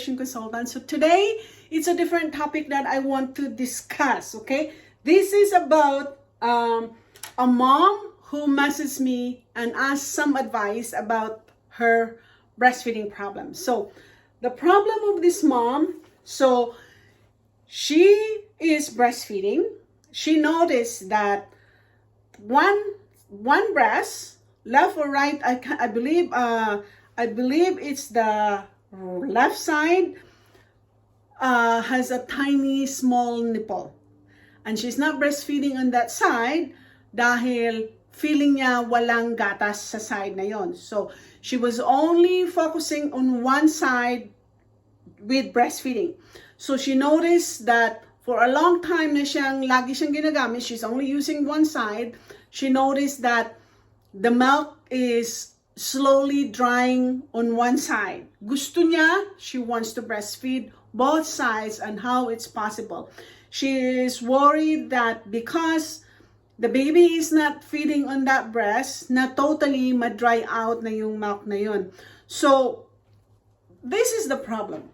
lactation consultant. So today, it's a different topic that I want to discuss, okay? This is about a mom who messaged me and asked some advice about her breastfeeding problem. So the problem of this mom, so she is breastfeeding. She noticed that one breast, left or right, I believe it's the left side, has a tiny small nipple. And she's not breastfeeding on that side dahil feeling niya walang gatas sa side na yon. So she was only focusing on one side with breastfeeding. So she noticed that for a long time na lagi siyang ginagamit, she's only using one side. She noticed that the milk is slowly drying on one side. Gusto niya, she wants to breastfeed both sides and how it's possible. She is worried that because the baby is not feeding on that breast, na totally ma-dry out na yung milk na yun. So, this is the problem.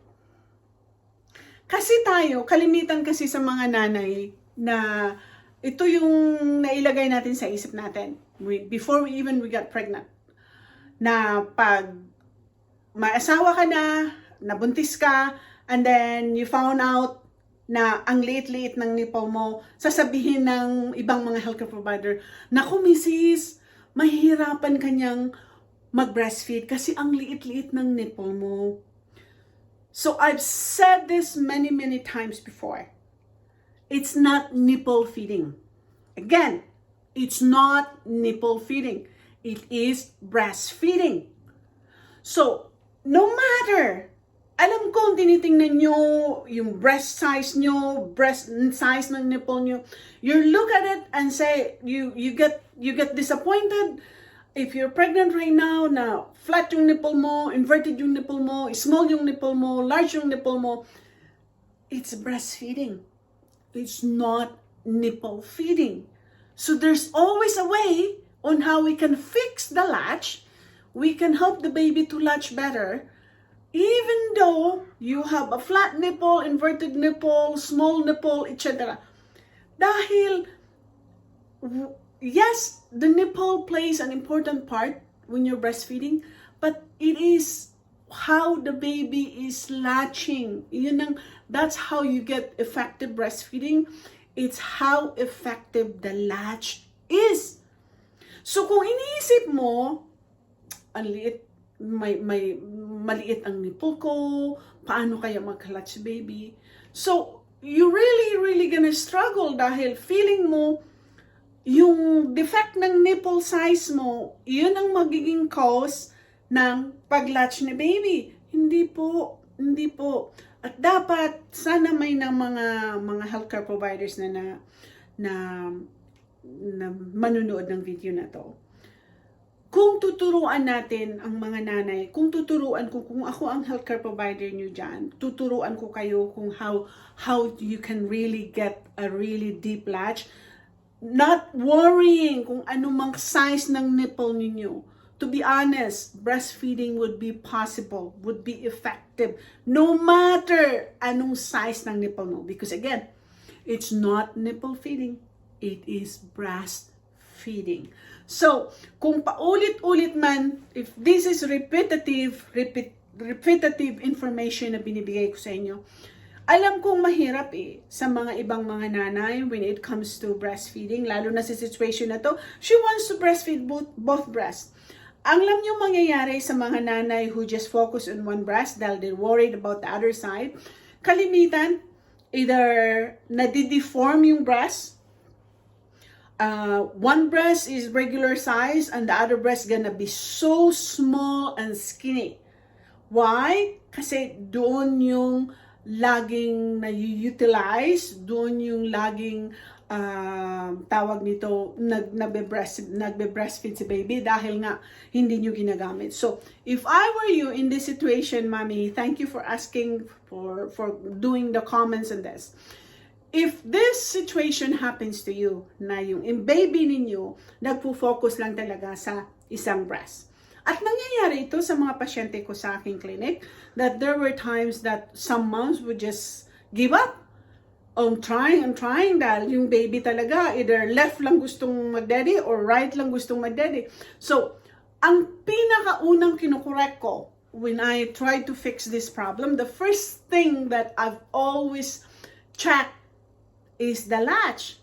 Kasi tayo, kalimitan kasi sa mga nanay na ito yung nailagay natin sa isip natin before we got pregnant. Na pag may asawa ka na, nabuntis ka, and then you found out na ang liit-liit ng nipple mo, sasabihin ng ibang mga healthcare provider, naku misis, mahihirapan kanyang mag-breastfeed kasi ang liit-liit ng nipple mo. So I've said this many times before. It's not nipple feeding. Again, it's not nipple feeding. It is breastfeeding. So, no matter, alam ko tinitingnan nyo yung breast size nyo, breast size ng nipple nyo, you look at it and say, you get disappointed if you're pregnant right now na flat yung nipple mo, inverted yung nipple mo, small yung nipple mo, large yung nipple mo. It's breastfeeding. It's not nipple feeding. So there's always a way on how we can fix the latch. We can help the baby to latch better, even though you have a flat nipple, inverted nipple, small nipple, etc. Dahil, yes, the nipple plays an important part when you're breastfeeding, but it is how the baby is latching. That's how you get effective breastfeeding. It's how effective the latch is. So kung iniisip mo, ang liit, may maliit ang nipple ko, paano kaya mag-latch baby? So, you really gonna struggle dahil feeling mo, yung defect ng nipple size mo, yun ang magiging cause ng pag-latch ni baby. Hindi po. At dapat, sana may ng mga healthcare providers na manunood ng video na to. Kung tuturuan natin ang mga nanay, kung ako ang healthcare provider nyo dyan, tuturuan ko kayo kung how you can really get a really deep latch, not worrying kung anumang size ng nipple ninyo. To be honest, breastfeeding would be possible, would be effective, no matter anong size ng nipple mo. Because again, it's not nipple feeding, it is breastfeeding. So, kung paulit-ulit man, if this is repetitive information na binibigay ko sa inyo, alam kong mahirap sa mga ibang mga nanay when it comes to breastfeeding, lalo na sa situation na to, she wants to breastfeed both breasts. Ang alam nyo mangyayari sa mga nanay who just focus on one breast dahil they're worried about the other side, kalimitan, either nadideform yung breast, one breast is regular size and the other breast gonna be so small and skinny. Why? Kasi doon yung laging na-utilize, doon yung laging tawag nito, nagbe-breastfeed si baby dahil nga hindi nyo ginagamit. So, if I were you in this situation, Mommy, thank you for asking, for doing the comments on this. If this situation happens to you, na yung baby ninyo, nagpo-focus lang talaga sa isang breast. At nangyayari ito sa mga pasyente ko sa aking clinic, that there were times that some moms would just give up on trying and trying dahil yung baby talaga either left lang gustong mag-daddy or right lang gustong mag-daddy. So, ang pinakaunang kinukorek ko when I try to fix this problem, the first thing that I've always checked is the latch.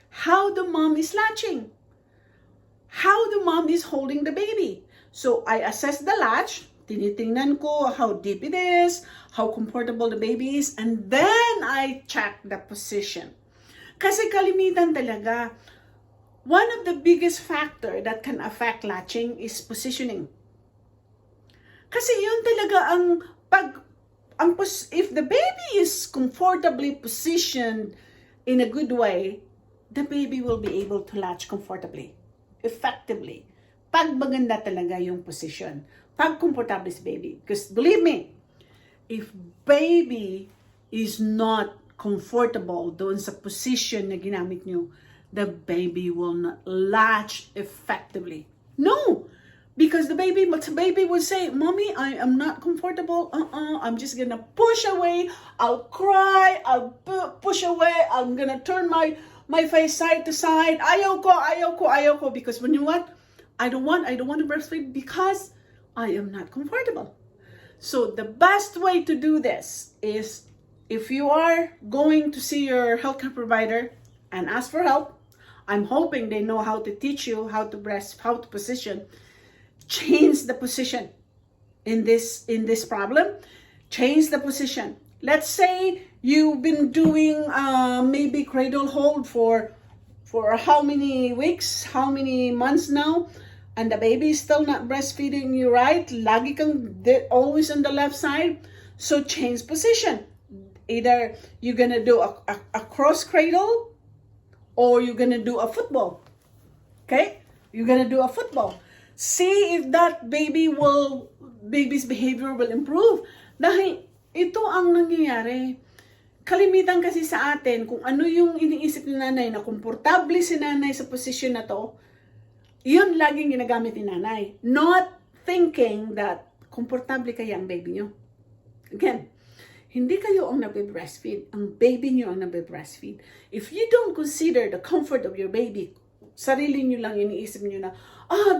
How the mom is latching. How the mom is holding the baby. So I assess the latch, tinitingnan ko how deep it is, how comfortable the baby is, and then I check the position. Kasi kalimitan talaga, one of the biggest factor that can affect latching is positioning. Kasi yun talaga if the baby is comfortably positioned in a good way, the baby will be able to latch comfortably. Effectively, pag maganda talaga yung position, pag comfortable si baby. Because believe me, if baby is not comfortable doon sa position na ginamit nyo, the baby will not latch effectively. No! Because the baby will say, Mommy, I am not comfortable. I'm just gonna push away. I'll cry. I'll push away. I'm gonna turn my face side to side. Ayaw ko. Because when you what? I don't want to breastfeed because I am not comfortable. So the best way to do this is if you are going to see your healthcare provider and ask for help, I'm hoping they know how to teach you how to position. Change the position in this problem. Change the position. Let's say you've been doing maybe cradle hold for how many weeks, how many months now, and the baby is still not breastfeeding you right. Lagi kang always on the left side. So change position. Either you're gonna do a cross cradle or you're gonna do a football. Okay? You're gonna do a football. See if that baby's behavior will improve. Dahil ito ang nangyayari. Kalimitan kasi sa atin, kung ano yung iniisip ni nanay na komportable si nanay sa posisyon na to, yun laging ginagamit ni nanay. Not thinking that komportable kaya ang baby nyo. Again, hindi kayo ang nabe-breastfeed. Ang baby nyo ang nabe-breastfeed. If you don't consider the comfort of your baby, sarili nyo lang iniisip nyo na,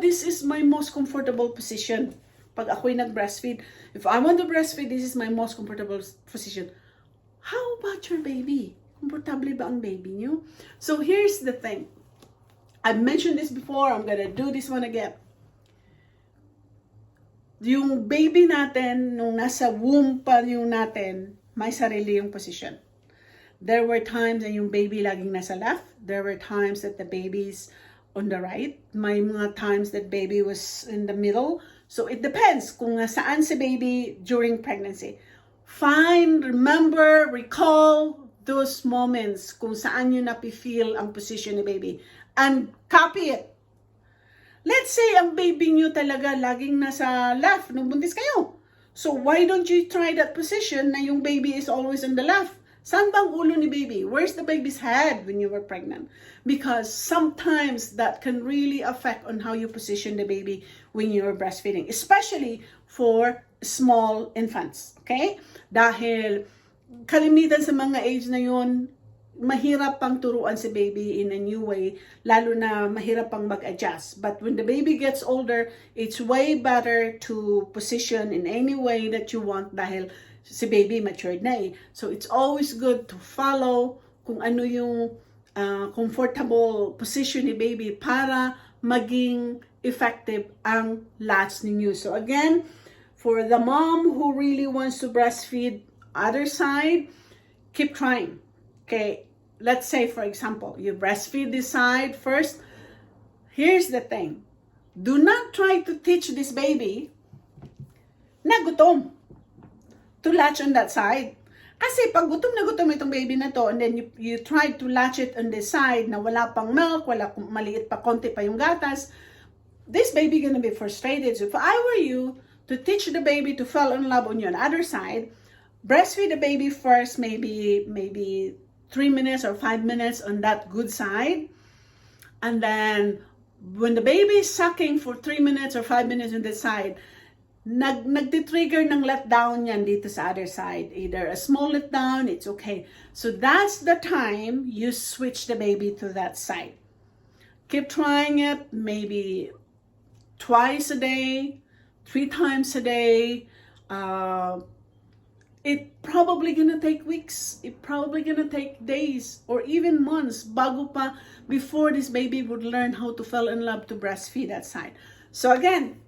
this is my most comfortable position. Pag ako'y nag-breastfeed, if I want to breastfeed, this is my most comfortable position. How about your baby? Komportable ba ang baby nyo? So here's the thing. I've mentioned this before. I'm gonna do this one again. Yung baby natin, nung nasa womb pa yung natin, may sarili yung position. There were times na yung baby laging nasa left. There were times that the baby's on the right. May mga times that baby was in the middle. So it depends kung nasaan si baby during pregnancy. Find, remember, recall those moments kung saan nyo napifeel ang position ni baby. And copy it. Let's say ang baby nyo talaga laging nasa left nung buntis kayo. So why don't you try that position na yung baby is always on the left? Saan bang ulo ni baby? Where's the baby's head when you were pregnant? Because sometimes that can really affect on how you position the baby when you're breastfeeding, especially for small infants. Okay? Dahil kalimitan sa mga age na yun, mahirap pang turuan si baby in a new way, lalo na mahirap pang mag-adjust. But when the baby gets older, it's way better to position in any way that you want dahil si baby matured na eh. So it's always good to follow kung ano yung comfortable position ni baby para maging effective ang latch ninyo. So again, for the mom who really wants to breastfeed other side, keep trying. Okay, let's say for example, you breastfeed this side first. Here's the thing. Do not try to teach this baby na gutom to latch on that side. Kasi pag gutom na gutom itong baby na to, and then you try to latch it on this side na wala pang milk, wala maliit pa, konti pa yung gatas, this baby gonna be frustrated. So if I were you to teach the baby to fall in love on your other side, breastfeed the baby first, maybe 3 minutes or 5 minutes on that good side, and then when the baby is sucking for 3 minutes or 5 minutes on the side, nagtitrigger ng letdown yan dito sa other side. Either a small letdown, it's okay. So that's the time you switch the baby to that side. Keep trying it, maybe twice a day, 3 times a day. It probably gonna take weeks. It probably gonna take days or even months before this baby would learn how to fall in love to breastfeed that side. So again,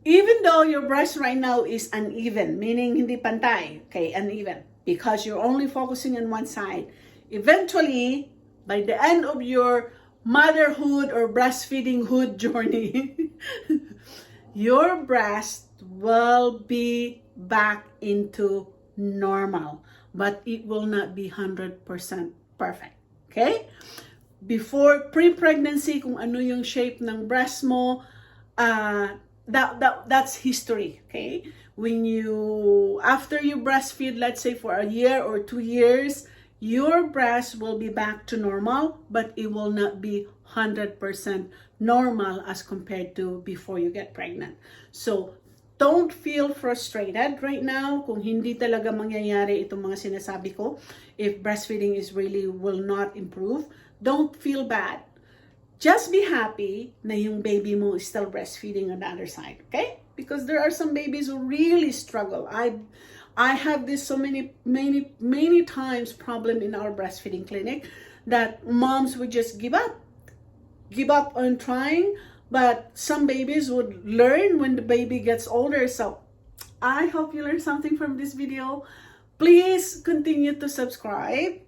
even though your breast right now is uneven, meaning hindi pantay, okay, uneven, because you're only focusing on one side, eventually, by the end of your motherhood or breastfeedinghood journey, your breast will be back into normal, but it will not be 100% perfect, okay? Before pre-pregnancy, kung ano yung shape ng breast mo, that's history, okay? After you breastfeed, let's say for a year or 2 years, your breast will be back to normal, but it will not be 100% normal as compared to before you get pregnant. So, don't feel frustrated right now kung hindi talaga mangyayari itong mga sinasabi ko. If breastfeeding will not improve, don't feel bad. Just be happy na yung baby mo is still breastfeeding on the other side, okay? Because there are some babies who really struggle. I have this so many times problem in our breastfeeding clinic that moms would just give up on trying, but some babies would learn when the baby gets older. So I hope you learned something from this video. Please continue to subscribe.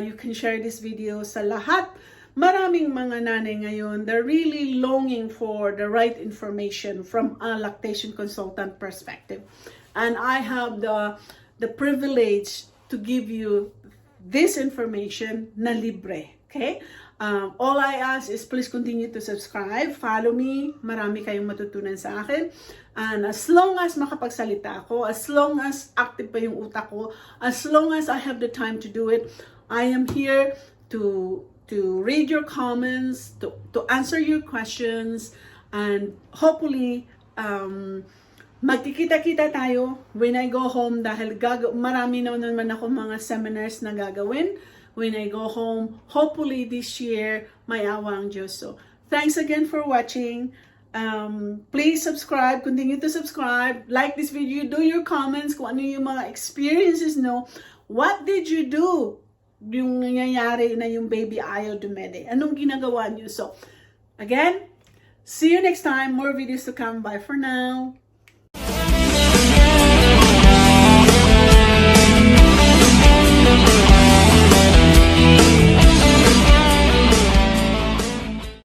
You can share this video sa lahat. Maraming mga nanay ngayon, they're really longing for the right information from a lactation consultant perspective. And I have the privilege to give you this information na libre, okay? All I ask is please continue to subscribe, follow me, marami kayong matutunan sa akin. And as long as makapagsalita ako, as long as active pa yung utak ko, as long as I have the time to do it, I am here to read your comments, to answer your questions, and hopefully, magkikita-kita tayo when I go home dahil marami na naman ako mga seminars na gagawin. When I go home, hopefully this year, may awa ang Diyos. So, thanks again for watching. Please subscribe, continue to subscribe, like this video, do your comments kung ano yung mga experiences, no? What did you do? Yung nangyayari na yung baby ayaw dumede. Anong ginagawa niyo? So, again, see you next time. More videos to come. Bye for now.